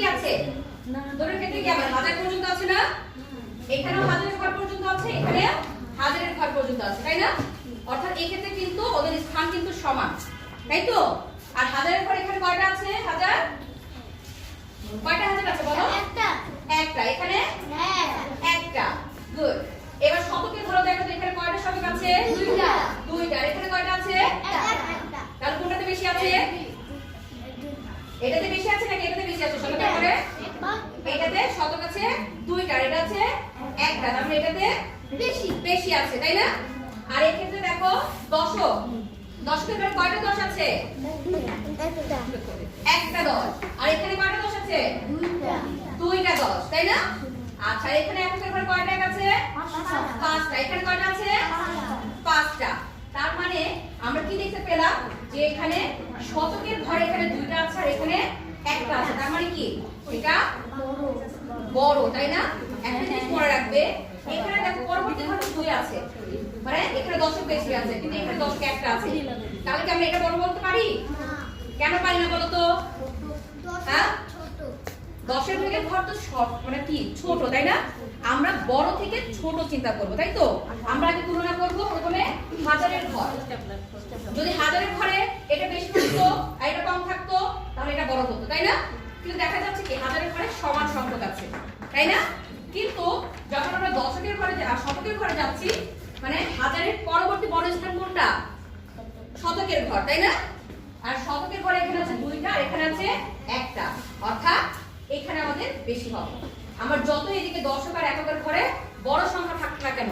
কি আছে? দুটোর ক্ষেত্রে কি আবার হাজার পর্যন্ত আছে না? এখানেও হাজারের ঘর পর্যন্ত আছে, এখানে হাজারের ঘর পর্যন্ত আছে, তাই না? অর্থাৎ এই ক্ষেত্রে কিন্তু ওদের স্থান কিন্তু সমান, তাই তো? আর হাজারের ঘর এখানে কয়টা আছে? হাজার কয়টা হাজার আছে বলো? একটা। একটা। এখানে একটা। গুড। এবার শতকের ঘর দেখো তো এখানে কয়টা শতক আছে? দুইটা। দুইটা। এখানে কয়টা আছে? একটা। তাহলে কোনটাতে বেশি আছে? এটাতে বেশি আছে নাকি এটাতে বেশি আছে? শতকের ঘরে এটাতে শতক আছে দুইটা, এটা আছে একটা, তার মানে এটাতে বেশি বেশি আছে, তাই না? আর এই ক্ষেত্রে দেখো দশক, দশকের ঘরে কয়টা দশ আছে? একটা দশ। আর এখানে কয়টা দশ আছে? দুইটা দশ, তাই না? আচ্ছা, এখানে এককের ঘরে কয়টা এক আছে? পাঁচটা। এখানে কয়টা আছে? পাঁচটা। তার মানে আমরা কি দেখতে পেলাম যে এখানে শতকের ঘরে এখানে দুইটা আছে আর এখানে একটা আছে, তার মানে কি এটা বড়, তাই না? একটা জিনিস মনে রাখবে, এখানে দেখো পরবর্তী ঘরে দুই আছে, মানে এখানে দশক বেশি আছে কিন্তু এখানে দশক একটা আছে, তাহলে কি আমরা এটা বড় বলতে পারি? কেন পারি না বলো তো? হ্যাঁ, দশের থেকে ঘর তো মানে কি ছোট, তাই না? আমরা বড় থেকে ছোট চিন্তা করব, তাই তো? আমরা আগে তুলনা করব প্রথমে হাজারের ঘর। যদি হাজারের ঘরে এটা বেশি থাকতো আর এটা কম থাকতো তাহলে এটা বড় হতো, তাই না? কিন্তু দেখা যাচ্ছে কি হাজারের ঘরে সমান সংখ্যক আছে, তাই না? কিন্তু যখন আমরা দশকের ঘরে আর শতকের ঘরে যাচ্ছি, মানে হাজারের পরবর্তী বড় স্থান কোনটা? শতকের ঘর, তাই না? আর শতকের ঘরে এখানে আছে দুইটা আর এখানে আছে একটা, অর্থাৎ এখানে আমাদের বেশি হবে। আমার যত এদিকে দশক আর এককের ঘরে বড় সংখ্যা থাকবে না কেন,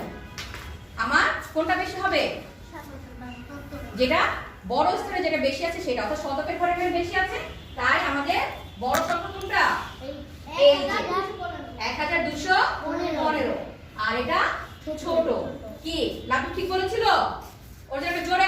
আমার কোনটা বেশি হবে? যেটা বড় স্থানে যেটা বেশি আছে সেটা, অর্থাৎ শতকের ঘরে এখানে বেশি আছে, তাই আমাদের বড় সংখ্যা কোনটা? এই 1215। আর এটা ছোট। কি লাভি ঠিক বলেছিল? ওর জন্য জোরে